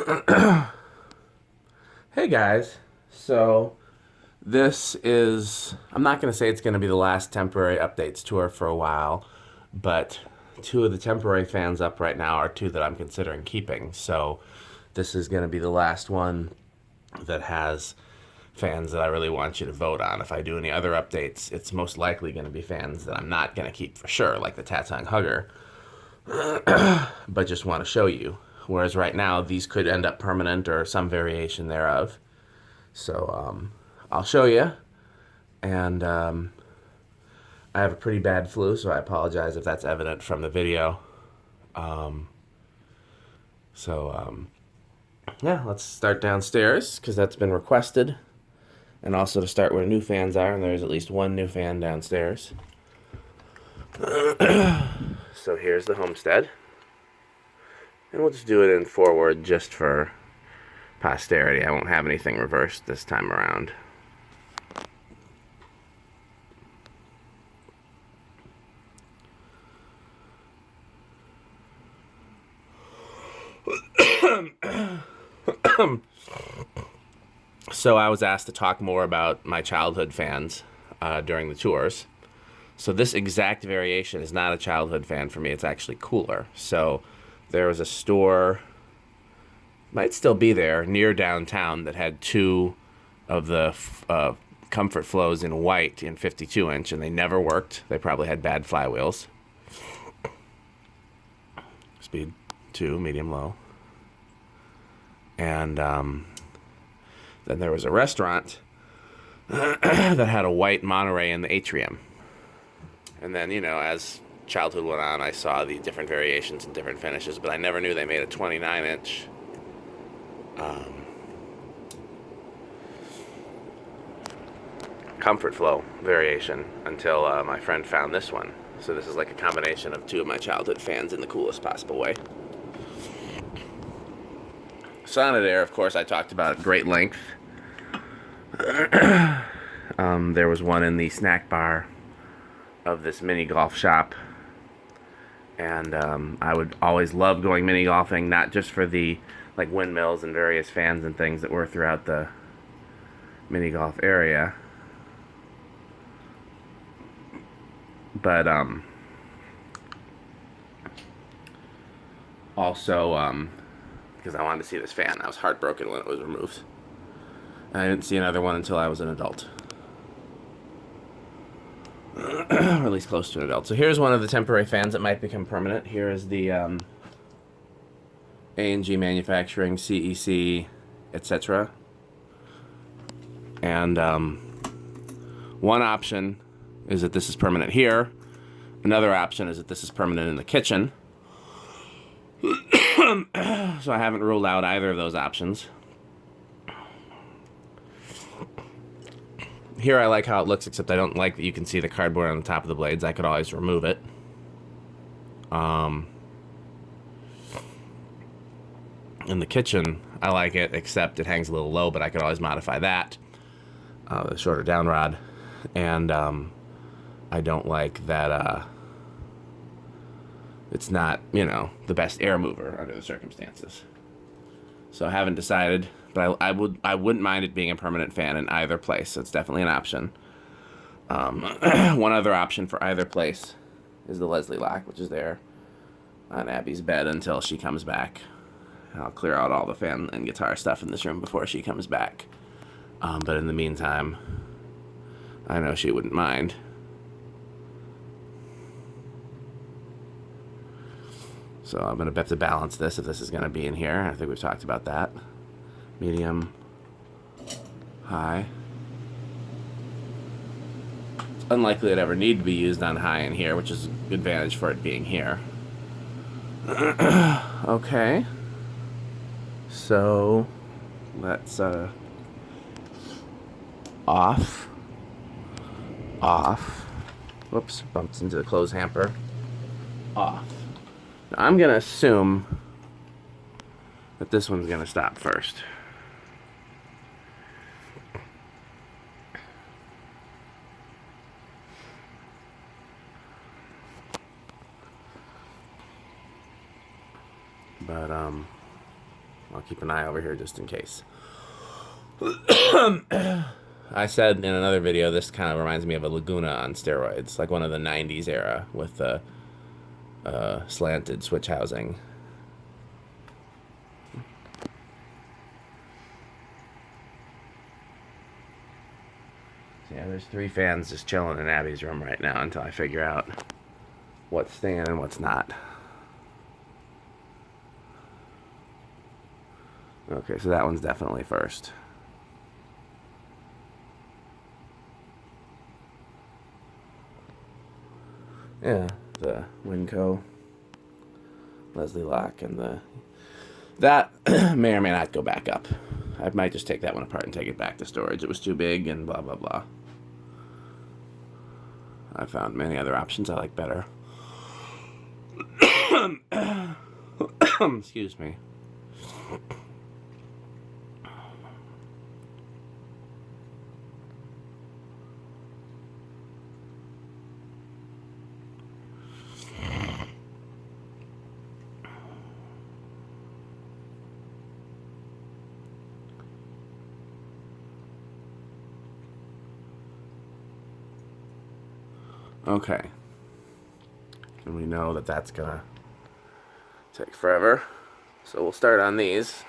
Hey guys, so this is, I'm not going to say it's going to be the last temporary updates tour for a while, but two of the temporary fans up right now are two that I'm considering keeping. So this is going to be the last one that has fans that I really want you to vote on. If I do any other updates, it's most likely going to be fans that I'm not going to keep for sure, like the Tatang Hugger, but just want to show you. Whereas right now, these could end up permanent or some variation thereof. So I'll show you. And I have a pretty bad flu, so I apologize if that's evident from the video. Um, so yeah, let's start downstairs because that's been requested. And also to start where new fans are, and there's at least one new fan downstairs. So here's the Homestead. And we'll just do it in forward just for posterity. I won't have anything reversed this time around. So I was asked to talk more about my childhood fans during the tours. So this exact variation is not a childhood fan for me. It's actually cooler. So there was a store, might still be there, near downtown that had two of the Comfort Flows in white in 52 inch, and they never worked. They probably had bad flywheels. Speed 2, medium low. And then there was a restaurant that had a white Monterey in the atrium. And then, you know, as childhood went on, I saw the different variations and different finishes, but I never knew they made a 29-inch Comfort Flow variation until my friend found this one. So this is like a combination of two of my childhood fans in the coolest possible way. Sonnet-Air, of course, I talked about at great length. There was one in the snack bar of this mini golf shop, and I would always love going mini golfing, not just for the like windmills and various fans and things that were throughout the mini golf area, but also because I wanted to see this fan. I was heartbroken when it was removed. And I didn't see another one until I was an adult. Or at least close to an adult. So here's one of the temporary fans that might become permanent. Here is the A&G Manufacturing, CEC, etc. And one option is that this is permanent here. Another option is that this is permanent in the kitchen. So I haven't ruled out either of those options. Here I like how it looks, except I don't like that you can see the cardboard on the top of the blades. I could always remove it. In the kitchen, I like it, except it hangs a little low, but I could always modify that. The shorter down rod. And I don't like that it's not, you know, the best air mover under the circumstances. So I haven't decided, but I wouldn't mind it being a permanent fan in either place. So it's definitely an option. One other option for either place is the Leslie lock, which is there on Abby's bed until she comes back. I'll clear out all the fan and guitar stuff in this room before she comes back. But in the meantime, I know she wouldn't mind. So I'm going to have to balance this if this is going to be in here. I think we've talked about that. Medium, high. It's unlikely it ever need to be used on high in here, which is an advantage for it being here. Okay. So let's off. Whoops, bumped into the clothes hamper. Off. Now, I'm going to assume that this one's going to stop first. But I'll keep an eye over here just in case. I said in another video, this kind of reminds me of a Laguna on steroids, like one of the 90s era with the slanted switch housing. Yeah, there's 3 fans just chilling in Abby's room right now until I figure out what's staying and what's not. Okay, so that one's definitely first. Yeah, the Winco, Leslie lock, and that may or may not go back up. I might just take that one apart and take it back to storage. It was too big and blah, blah, blah. I found many other options I like better. Excuse me. Okay, and we know that that's gonna take forever, so we'll start on these.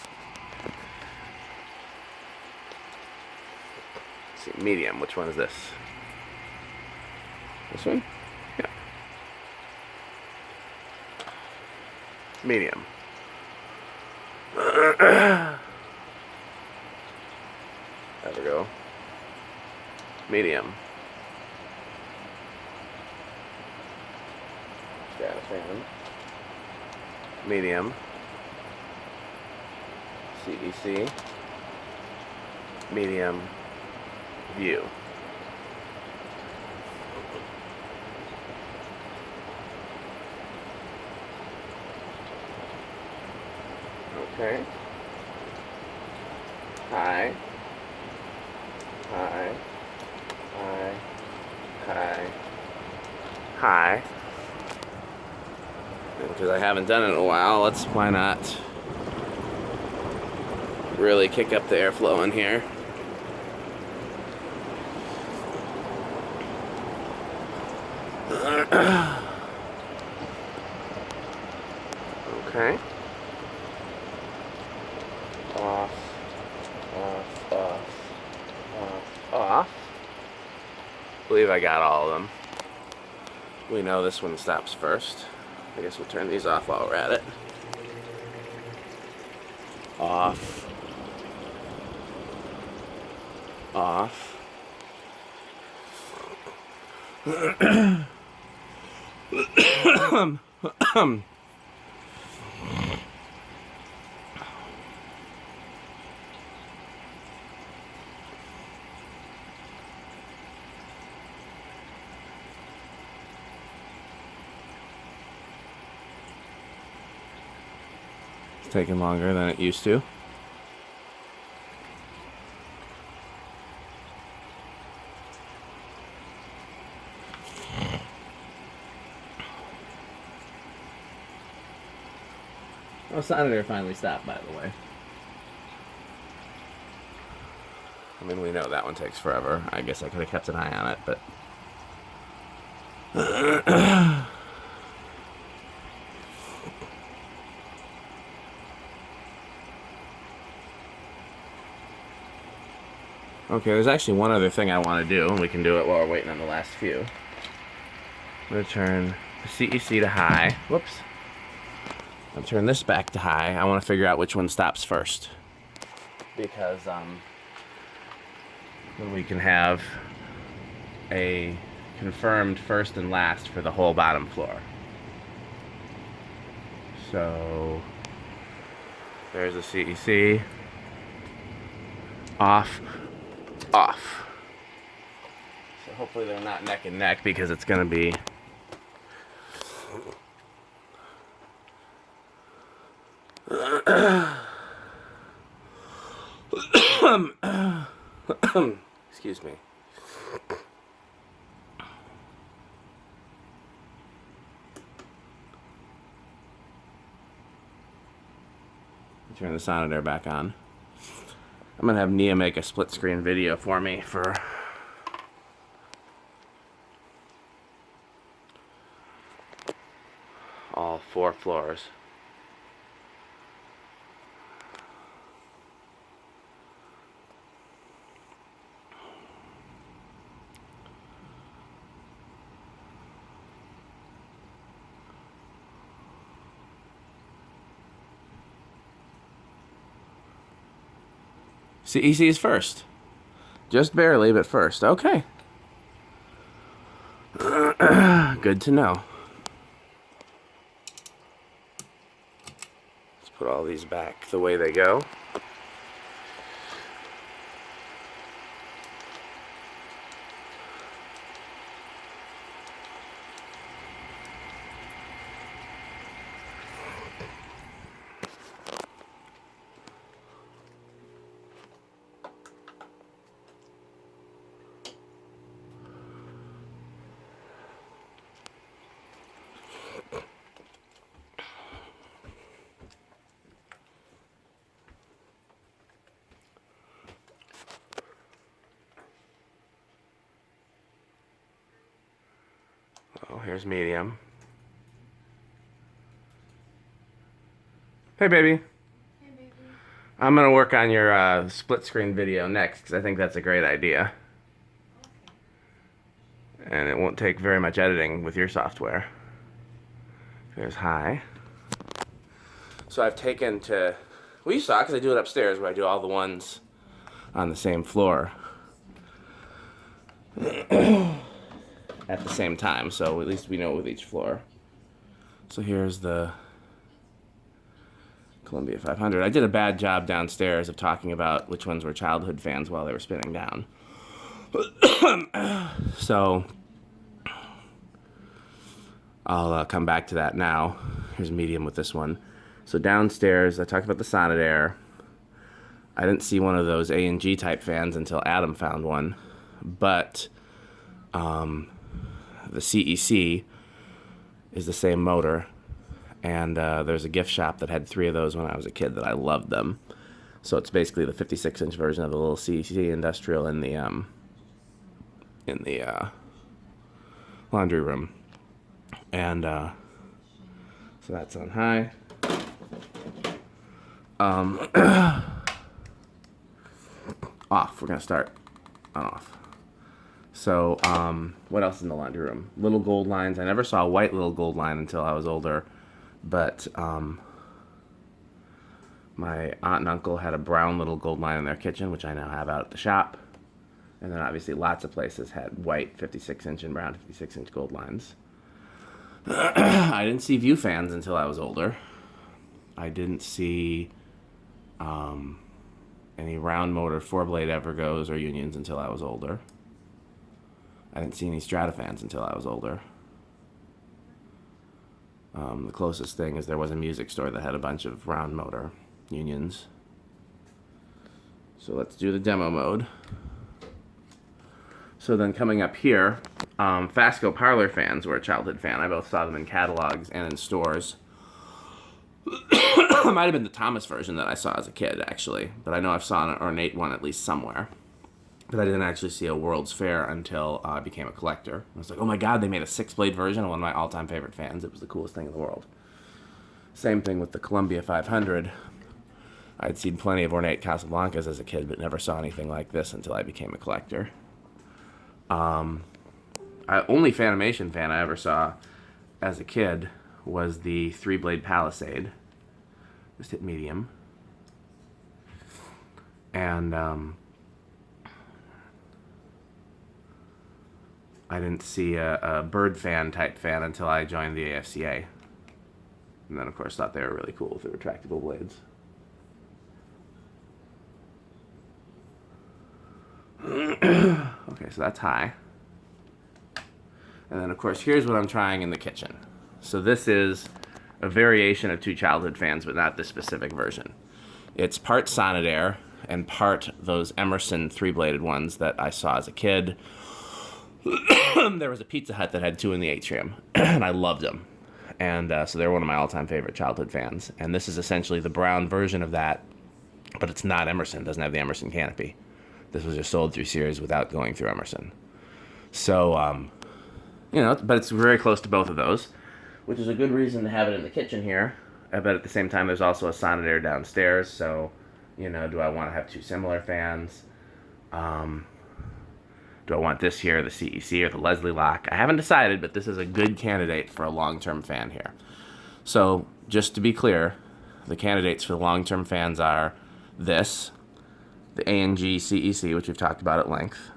Let's see, medium, which one is this? This one? Yeah. Medium. Evergo. Medium. Strato-Fan, medium, CEC, medium, view. Okay. High, high, high, high, high. Because I haven't done it in a while, why not really kick up the airflow in here. Okay. Off, off, off, off, off. I believe I got all of them. We know this one stops first. I guess we'll turn these off while we're at it. Off. Off. It's taking longer than it used to. Oh, Sonnet-Air finally stopped, by the way. I mean, we know that one takes forever. I guess I could have kept an eye on it, but... Okay, there's actually one other thing I want to do, and we can do it while we're waiting on the last few. I'm going to turn the CEC to high. Whoops. I'll turn this back to high. I want to figure out which one stops first. Because then we can have a confirmed first and last for the whole bottom floor. So there's a CEC. Off. Off. So hopefully they're not neck and neck, because it's going to be excuse me. Turn the Sonnet-Air back on. I'm going to have Nia make a split screen video for me for all 4 floors. CEC is first. Just barely, but first. Okay. Good to know. Let's put all these back the way they go. Oh, here's medium. Hey, baby. Hey, baby. I'm going to work on your split screen video next because I think that's a great idea. Okay. And it won't take very much editing with your software. There's high. So I've taken to... Well, you saw because I do it upstairs where I do all the ones on the same floor at the same time, so at least we know with each floor. So here's the Columbia 500. I did a bad job downstairs of talking about which ones were childhood fans while they were spinning down. So I'll come back to that now. Here's medium with this one. So downstairs, I talked about the Sonnet-Air. I didn't see one of those A&G type fans until Adam found one, but the CEC is the same motor, and there's a gift shop that had 3 of those when I was a kid that I loved them. So it's basically the 56-inch version of the little CEC Industrial in the laundry room. And so that's on high. Off. We're gonna start on off. So, what else is in the laundry room? Little gold lines. I never saw a white little gold line until I was older, but my aunt and uncle had a brown little gold line in their kitchen, which I now have out at the shop. And then obviously lots of places had white 56-inch and brown 56-inch gold lines. I didn't see view fans until I was older. I didn't see any round motor 4-blade Evergos or Unions until I was older. I didn't see any Strato-Fans until I was older. The closest thing is there was a music store that had a bunch of round motor Unions. So let's do the demo mode. So then coming up here, Fasco parlor fans were a childhood fan. I both saw them in catalogs and in stores. It might have been the Thomas version that I saw as a kid, actually. But I know I've saw an ornate one at least somewhere. But I didn't actually see a World's Fair until I became a collector. I was like, oh my god, they made a 6-blade version of one of my all-time favorite fans. It was the coolest thing in the world. Same thing with the Columbia 500. I'd seen plenty of ornate Casablancas as a kid, but never saw anything like this until I became a collector. Only Fanimation fan I ever saw as a kid was the 3-blade Palisade. Just hit medium. And I didn't see a bird fan type fan until I joined the AFCA. And then, of course, thought they were really cool with the retractable blades. Okay, so that's high. And then, of course, here's what I'm trying in the kitchen. So this is a variation of 2 childhood fans, but not this specific version. It's part Sonnet-Air and part those Emerson 3-bladed ones that I saw as a kid. There was a Pizza Hut that had 2 in the atrium, and I loved them. And so they're one of my all-time favorite childhood fans. And this is essentially the brown version of that, but it's not Emerson. It doesn't have the Emerson canopy. This was just sold through Sears without going through Emerson. So, but it's very close to both of those, which is a good reason to have it in the kitchen here. But at the same time, there's also a Sonnet-Air downstairs. So, do I want to have two similar fans? Do I want this here, the CEC or the Leslie lock? I haven't decided, but this is a good candidate for a long-term fan here. So, just to be clear, the candidates for the long-term fans are this, the A&G CEC, which we've talked about at length,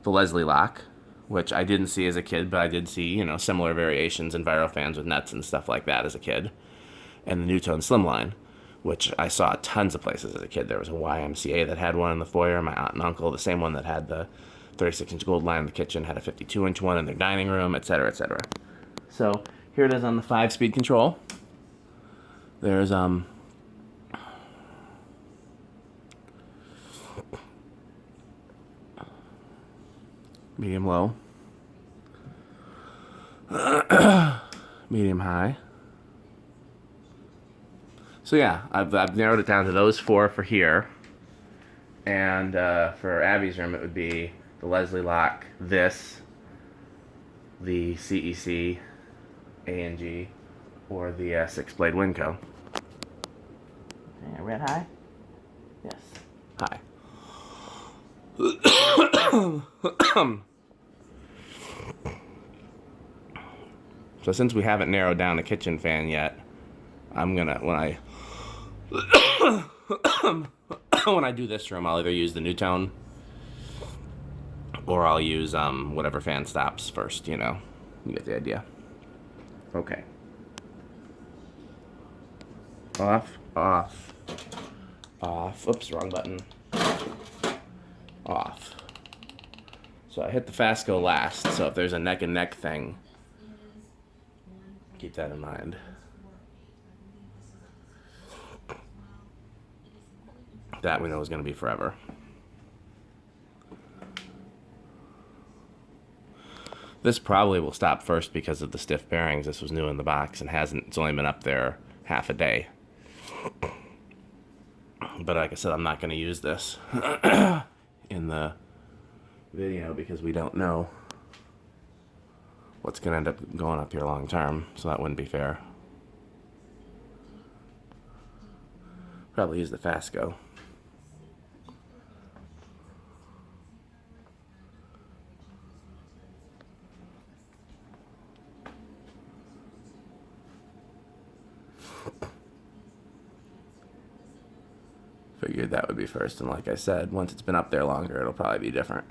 the Leslie lock, which I didn't see as a kid, but I did see, similar variations, Envirofans with nuts and stuff like that as a kid, and the Nutone Slimline, which I saw tons of places as a kid. There was a YMCA that had one in the foyer. My aunt and uncle, the same one that had the 36-inch gold line in the kitchen, had a 52-inch one in their dining room, etc., etc. So here it is on the 5-speed control. There's medium low, medium high. So yeah, I've narrowed it down to those 4 for here. And for Abby's room, it would be the Leslie lock, this, the CEC, A&G, or the 6-blade Winco. Okay, red high? Yes. High. So since we haven't narrowed down the kitchen fan yet, I'm gonna, when I do this room, I'll either use the Nutone or I'll use whatever fan stops first, you get the idea. Okay. Off, off, off. Oops, wrong button. Off. So I hit the Fasco last, so if there's a neck and neck thing, keep that in mind. That we know is going to be forever. This probably will stop first because of the stiff bearings. This was new in the box and it's only been up there half a day. But like I said, I'm not going to use this in the video because we don't know what's going to end up going up here long term, so that wouldn't be fair. Probably use the Fasco. Figured that would be first, and like I said, once it's been up there longer, it'll probably be different.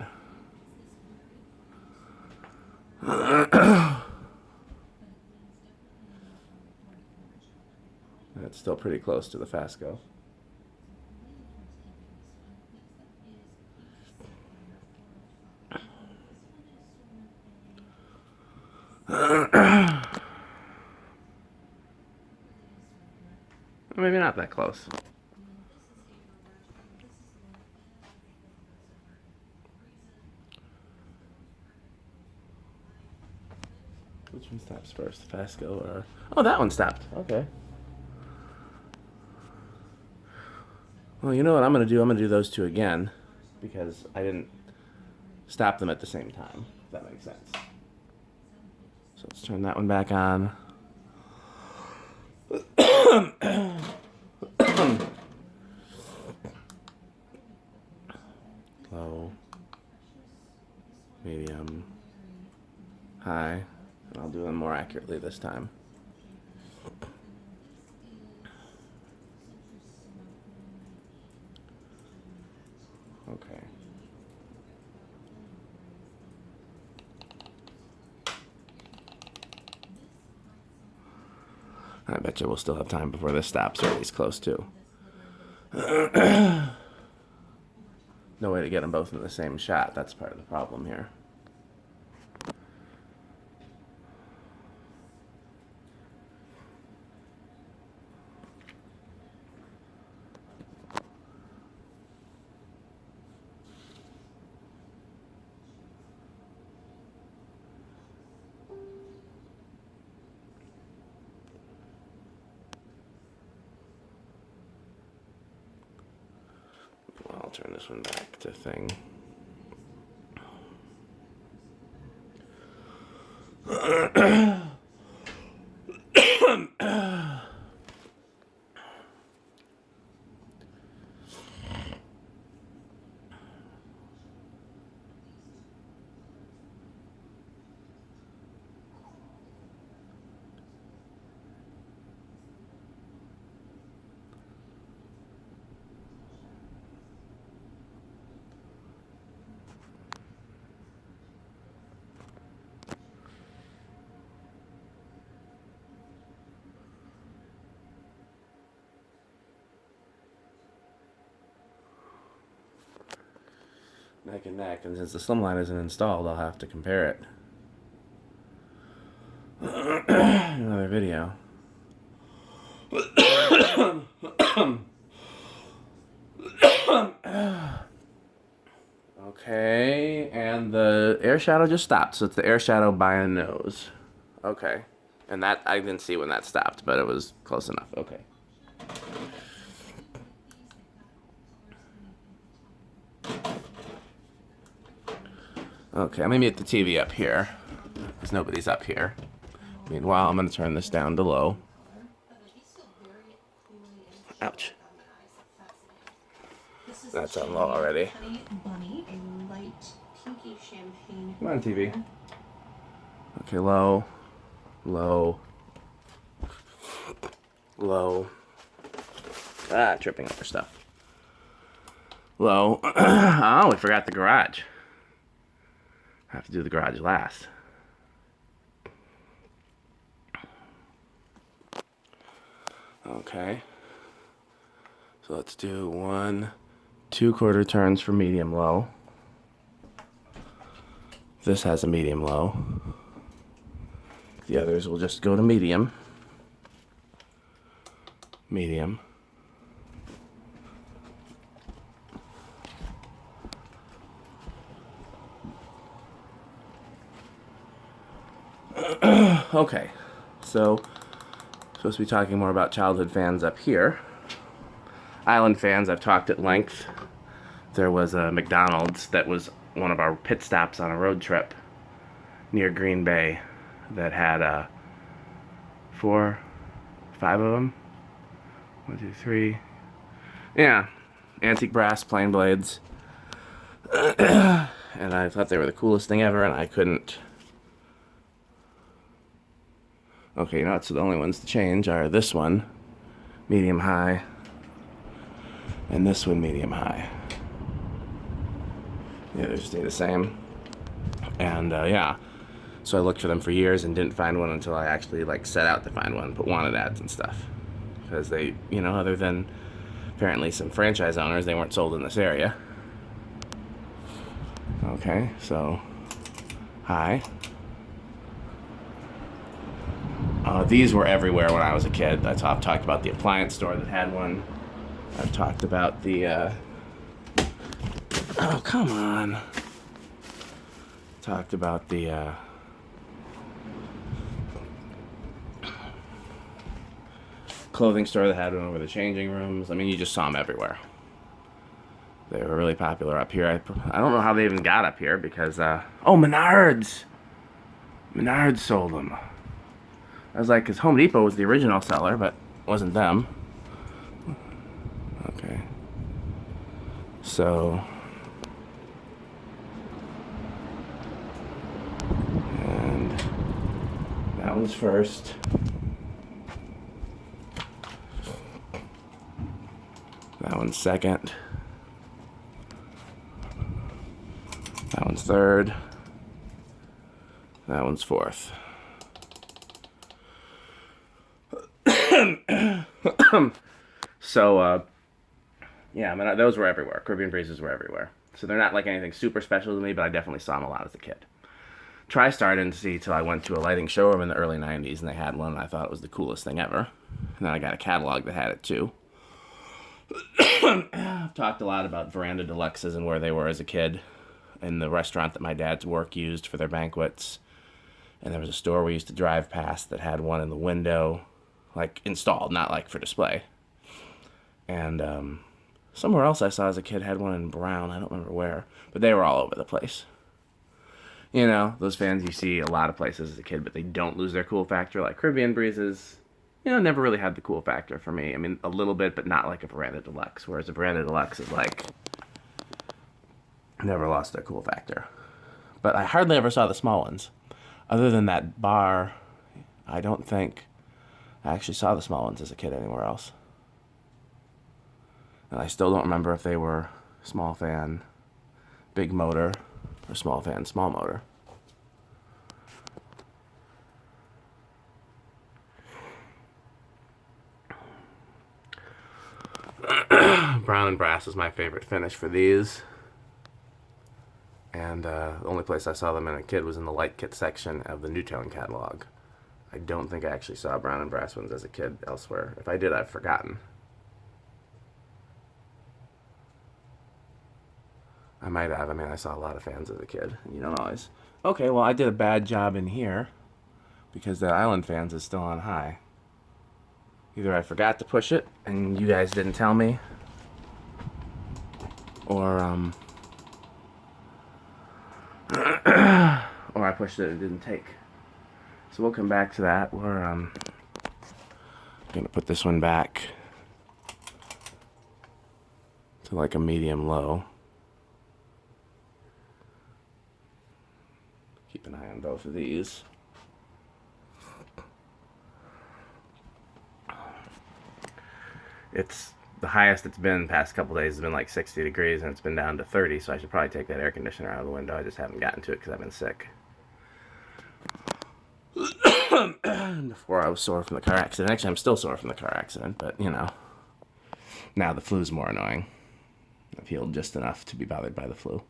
That's still pretty close to the Fasco. Maybe not that close. Which one stops first, the Fasco or... Oh, that one stopped. Okay. Well, you know what I'm going to do? I'm going to do those two again because I didn't stop them at the same time, if that makes sense. So let's turn that one back on. Low, medium, high, and I'll do them more accurately this time. Okay. I bet you we'll still have time before this stops, or at least close to. No way to get them both in the same shot. That's part of the problem here. I'll turn this one back to thing. Neck and neck, and since the slimline isn't installed, I'll have to compare it. Another video. Okay, and the air shadow just stopped, so it's the air shadow by a nose. Okay, and that I didn't see when that stopped, but it was close enough. Okay. Okay, I'm gonna mute the TV up here, because nobody's up here. Meanwhile, I'm gonna turn this down to low. Ouch. That's on low already. Come on, TV. Okay, low, low, low. Ah, tripping over stuff. Low. Oh, we forgot the garage. I have to do the garage last. Okay. So let's do 1 2/4 turns for medium low. This has a medium low. The others will just go to medium. Medium. Okay, so supposed to be talking more about childhood fans up here. Island fans, I've talked at length. There was a McDonald's that was one of our pit stops on a road trip near Green Bay that had 4, 5 of them. 1, 2, 3. Yeah, antique brass plain blades. And I thought they were the coolest thing ever, and I couldn't. Okay, you know, so the only ones to change are this one, medium high, and this one, medium high. The others stay the same. And yeah, so I looked for them for years and didn't find one until I actually set out to find one, put wanted ads and stuff. Because they, you know, other than apparently some franchise owners, they weren't sold in this area. Okay, so high. These were everywhere when I was a kid. I've talked about the appliance store that had one. I've talked about the, oh, come on. Talked about the, clothing store that had one over the changing rooms. I mean, you just saw them everywhere. They were really popular up here. I don't know how they even got up here because, oh, Menards! Menards sold them. I was like, because Home Depot was the original seller, but it wasn't them. Okay. So. And that one's first. That one's second. That one's third. That one's fourth. So, yeah, I mean, those were everywhere. Caribbean breezes were everywhere. So they're not like anything super special to me, but I definitely saw them a lot as a kid. TriStar I didn't see till I went to a lighting showroom in the early 90s, and they had one, and I thought it was the coolest thing ever. And then I got a catalog that had it, too. I've talked a lot about Verandah Deluxes and where they were as a kid, in the restaurant that my dad's work used for their banquets. And there was a store we used to drive past that had one in the window, like installed, not like for display. And Somewhere else I saw as a kid had one in brown. I don't remember where, but they were all over the place. You know, those fans you see a lot of places as a kid, but they don't lose their cool factor, like Caribbean Breezes. You know, never really had the cool factor for me. I mean, a little bit, but not like a Verandah Deluxe, whereas a Verandah Deluxe is like, never lost their cool factor. But I hardly ever saw the small ones. Other than that bar, I don't think I actually saw the small ones as a kid anywhere else. And I still don't remember if they were small fan, big motor, or small fan, small motor. Brown and brass is my favorite finish for these. And the only place I saw them in a kid was in the light kit section of the Nutone catalog. I don't think I actually saw brown and brass ones as a kid elsewhere. If I did, I've forgotten. I might have. I mean, I saw a lot of fans as a kid. You don't always. Okay, well, I did a bad job in here because the island fans is still on high. Either I forgot to push it and you guys didn't tell me, or or I pushed it and it didn't take. So we'll come back to that. We're gonna put this one back to like a medium low. Keep an eye on both of these. It's the highest it's been the past couple days has been like 60 degrees and it's been down to 30, so I should probably take that air conditioner out of the window. I just haven't gotten to it because I've been sick. Before I was sore from the car accident. Actually, I'm still sore from the car accident, but you know, now the flu's more annoying. I've healed just enough to be bothered by the flu.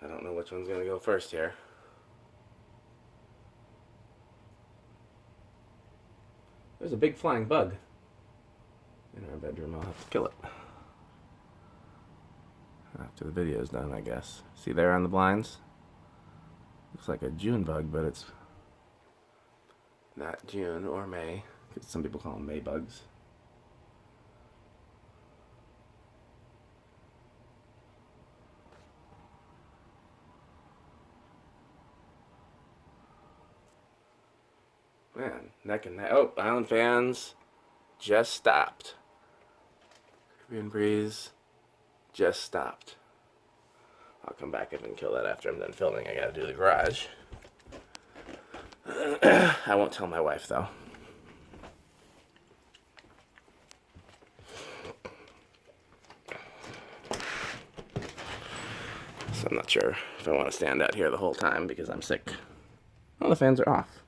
I don't know which one's going to go first here. There's a big flying bug in our bedroom. I'll have to kill it after the video's done, I guess. See there on the blinds? Looks like a June bug, but it's not June or May, because some people call them May bugs. Man, neck and neck. Oh, island fans just stopped. Caribbean breeze just stopped. I'll come back up and kill that after I'm done filming. I gotta do the garage. I won't tell my wife though. So I'm not sure if I want to stand out here the whole time because I'm sick. Well, the fans are off.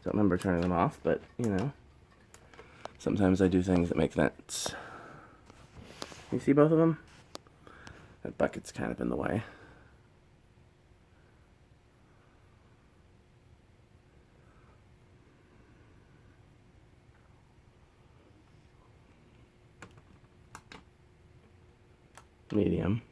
Don't remember turning them off, but you know, sometimes I do things that make sense. You see both of them? That bucket's kind of in the way. Medium.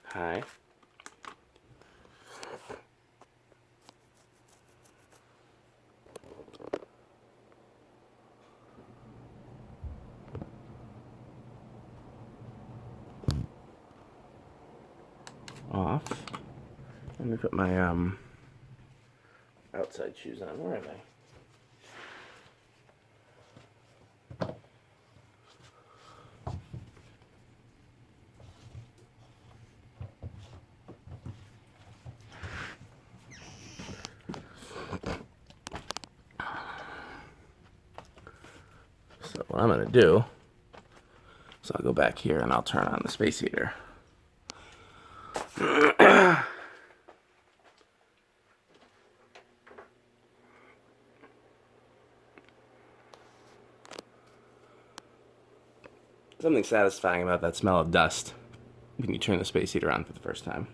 Hi. Off. Let me put my outside shoes on. Where are they? So what I'm going to do is I'll go back here and I'll turn on the space heater. Something satisfying about that smell of dust when you turn the space heater on for the first time.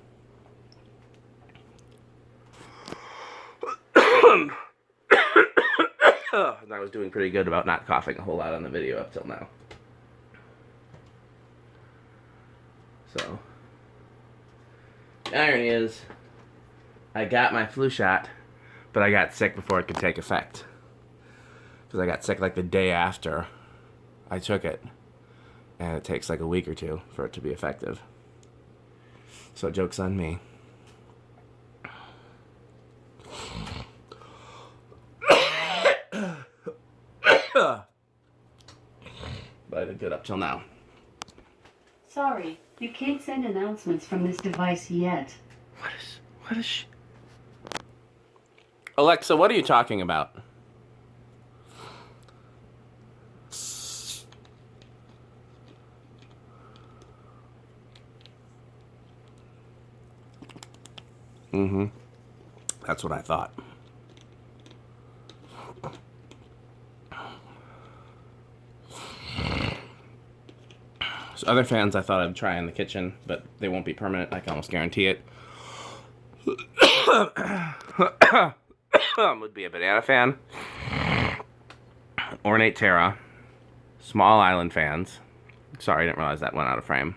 I was doing pretty good about not coughing a whole lot on the video up till now. So, the irony is, I got my flu shot, but I got sick before it could take effect. Because I got sick like the day after I took it. And it takes like a week or two for it to be effective. So joke's on me. But I did good up till now. Sorry, you can't send announcements from this device yet. What is she? Alexa, what are you talking about? Mm-hmm. That's what I thought. So other fans I thought I'd try in the kitchen, but they won't be permanent. I can almost guarantee it. Would be a banana fan, ornate Terra, small island fans. Sorry, I didn't realize that went out of frame.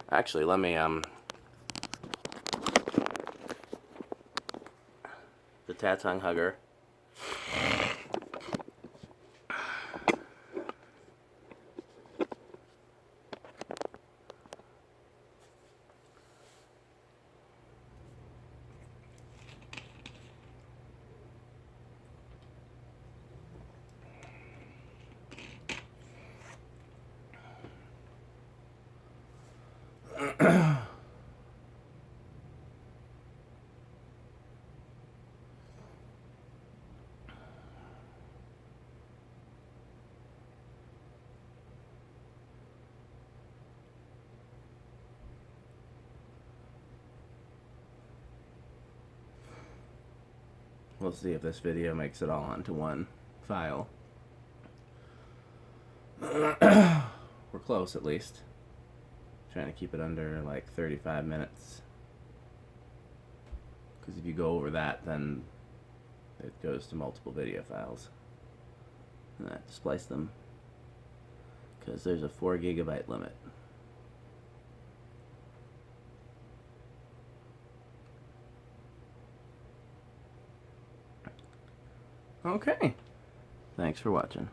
Actually, let me the Tatung Hugger. We'll see if this video makes it all onto one file. We're close, at least. Trying to keep it under like 35 minutes. Because if you go over that, then it goes to multiple video files. And I have to splice them. Because there's a 4 gigabyte limit. Okay. Thanks for watching.